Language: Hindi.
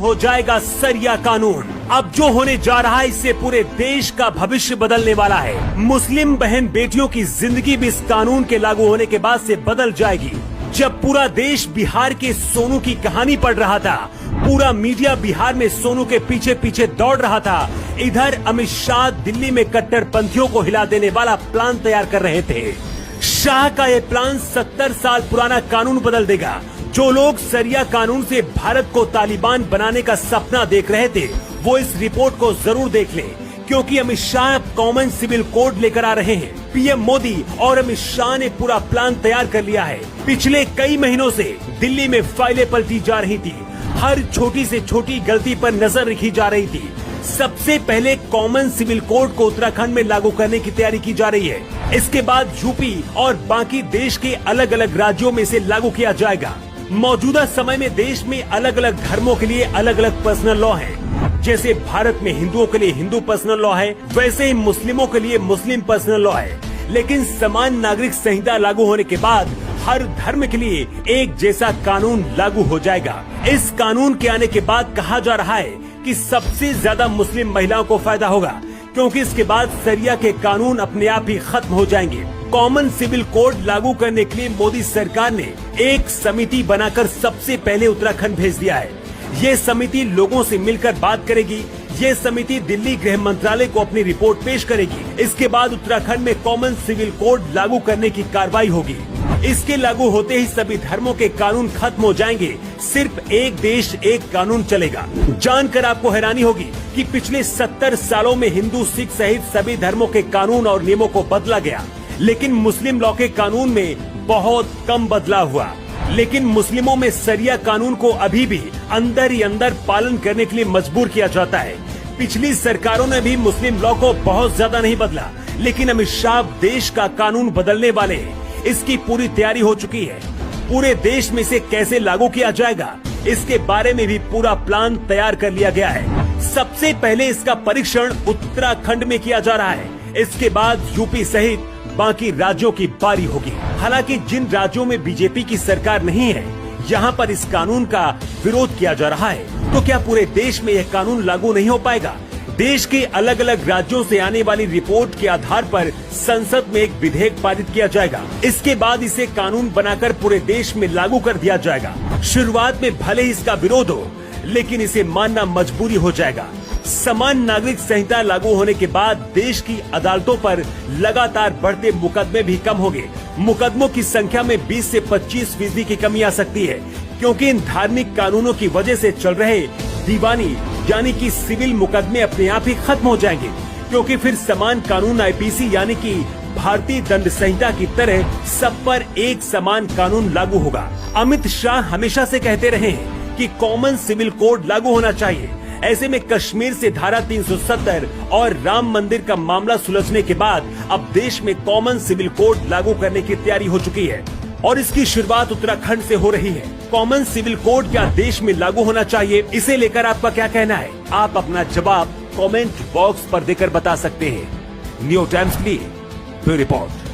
हो जाएगा सरिया कानून। अब जो होने जा रहा है इससे पूरे देश का भविष्य बदलने वाला है। मुस्लिम बहन बेटियों की जिंदगी भी इस कानून के लागू होने के बाद से बदल जाएगी। जब पूरा देश बिहार के सोनू की कहानी पढ़ रहा था, पूरा मीडिया बिहार में सोनू के पीछे पीछे दौड़ रहा था, इधर अमित शाह दिल्ली में कट्टरपंथियों को हिला देने वाला प्लान तैयार कर रहे थे। शाह का ये प्लान 70 साल पुराना कानून बदल देगा। जो लोग सरिया कानून से भारत को तालिबान बनाने का सपना देख रहे थे, वो इस रिपोर्ट को जरूर देख लें, क्योंकि Amit Shah common civil code लेकर आ रहे हैं। पीएम मोदी और अमित शाह ने पूरा प्लान तैयार कर लिया है। पिछले कई महीनों से दिल्ली में फाइलें पलटी जा रही थी, हर छोटी से छोटी गलती पर नजर रखी जा रही थी। सबसे पहले कॉमन सिविल कोड को उत्तराखंड में लागू करने की तैयारी की जा रही है। इसके बाद यूपी और बाकी देश के अलग अलग राज्यों में इसे लागू किया जाएगा। मौजूदा समय में देश में अलग अलग धर्मों के लिए अलग अलग पर्सनल लॉ है। जैसे भारत में हिंदुओं के लिए हिंदू पर्सनल लॉ है, वैसे ही मुस्लिमों के लिए मुस्लिम पर्सनल लॉ है। लेकिन समान नागरिक संहिता लागू होने के बाद हर धर्म के लिए एक जैसा कानून लागू हो जाएगा। इस कानून के आने के बाद कहा जा रहा है कि सबसे ज्यादा मुस्लिम महिलाओं को फायदा होगा, क्योंकि इसके बाद सरिया के कानून अपने आप ही खत्म हो जाएंगे। कॉमन सिविल कोड लागू करने के लिए मोदी सरकार ने एक समिति बनाकर सबसे पहले उत्तराखंड भेज दिया है। ये समिति लोगों से मिलकर बात करेगी। ये समिति दिल्ली गृह मंत्रालय को अपनी रिपोर्ट पेश करेगी। इसके बाद उत्तराखंड में कॉमन सिविल कोड लागू करने की कार्रवाई होगी। इसके लागू होते ही सभी धर्मों के कानून खत्म हो जाएंगे। सिर्फ एक देश एक कानून चलेगा। जानकर आपको हैरानी होगी कि पिछले 70 सालों में हिंदू, सिख सहित सभी धर्मों के कानून और नियमों को बदला गया, लेकिन मुस्लिम लॉ के कानून में बहुत कम बदलाव हुआ। लेकिन मुस्लिमों में सरिया कानून को अभी भी अंदर ही अंदर पालन करने के लिए मजबूर किया जाता है। पिछली सरकारों ने भी मुस्लिम लॉ को बहुत ज्यादा नहीं बदला, लेकिन अमित शाह देश का कानून बदलने वाले हैं। इसकी पूरी तैयारी हो चुकी है। पूरे देश में इसे कैसे लागू किया जाएगा, इसके बारे में भी पूरा प्लान तैयार कर लिया गया है। सबसे पहले इसका परीक्षण उत्तराखंड में किया जा रहा है। इसके बाद यूपी सहित बाकी राज्यों की बारी होगी। हालांकि जिन राज्यों में बीजेपी की सरकार नहीं है, यहाँ पर इस कानून का विरोध किया जा रहा है, तो क्या पूरे देश में यह कानून लागू नहीं हो पाएगा? देश के अलग अलग राज्यों से आने वाली रिपोर्ट के आधार पर संसद में एक विधेयक पारित किया जाएगा। इसके बाद इसे कानून बनाकर पूरे देश में लागू कर दिया जाएगा। शुरुआत में भले ही इसका विरोध हो, लेकिन इसे मानना मजबूरी हो जाएगा। समान नागरिक संहिता लागू होने के बाद देश की अदालतों पर लगातार बढ़ते मुकदमे भी कम होंगे। मुकदमों की संख्या में 20 से 25% की कमी आ सकती है, क्योंकि इन धार्मिक कानूनों की वजह से चल रहे दीवानी यानी कि सिविल मुकदमे अपने आप ही खत्म हो जाएंगे, क्योंकि फिर समान कानून आईपीसी यानी कि भारतीय दंड संहिता की तरह सब पर एक समान कानून लागू होगा। अमित शाह हमेशा से कहते रहे हैं कि कॉमन सिविल कोड लागू होना चाहिए। ऐसे में कश्मीर से धारा 370 और राम मंदिर का मामला सुलझने के बाद अब देश में कॉमन सिविल कोड लागू करने की तैयारी हो चुकी है और इसकी शुरुआत उत्तराखंड से हो रही है। कॉमन सिविल कोड क्या देश में लागू होना चाहिए, इसे लेकर आपका क्या कहना है? आप अपना जवाब कमेंट बॉक्स पर देकर बता सकते हैं। न्यू टाइम्स के लिए ब्यूरो रिपोर्ट।